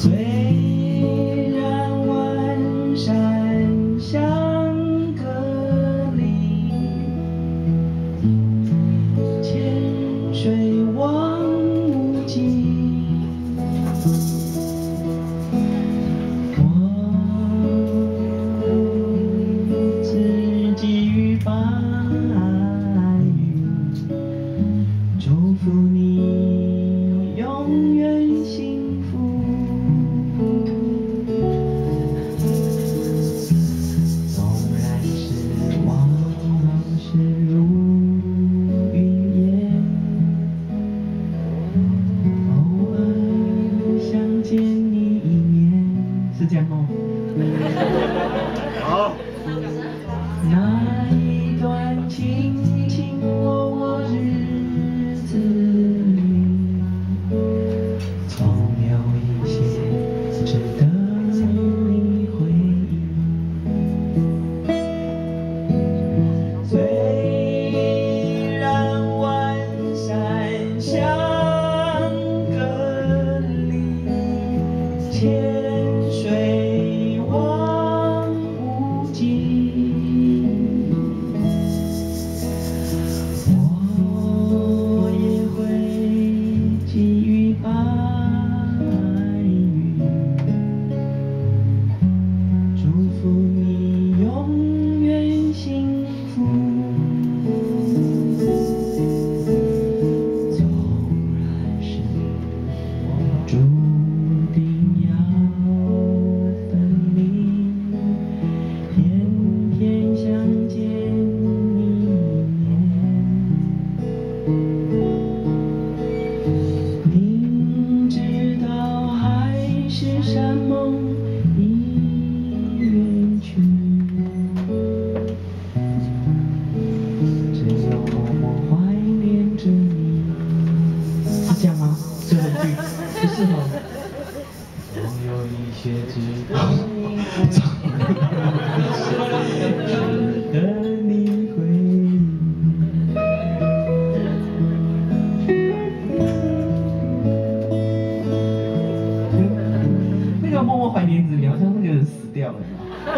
虽然万山相隔离，千水望无际。我只寄予白云，祝福你永远幸福。纵然是往事如云烟，偶尔想见你一面，是这样哦。好。那一段卿卿我我日子里，总有一些值得你回忆。虽然万山相隔离，千水望无际。我也会寄予白云，祝福你永远幸福。纵然是注定要分离，天天相见一面，明知道海誓山盟已远去，只有默默怀念着你。是这样吗？最后一句不是吗？总有一些值得你回忆。那个默默怀念着你，好像那个人死掉了。哦，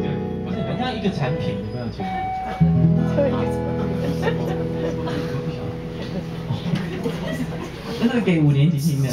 对，不是，很像一个产品，有没有觉得？那是给5年级听的。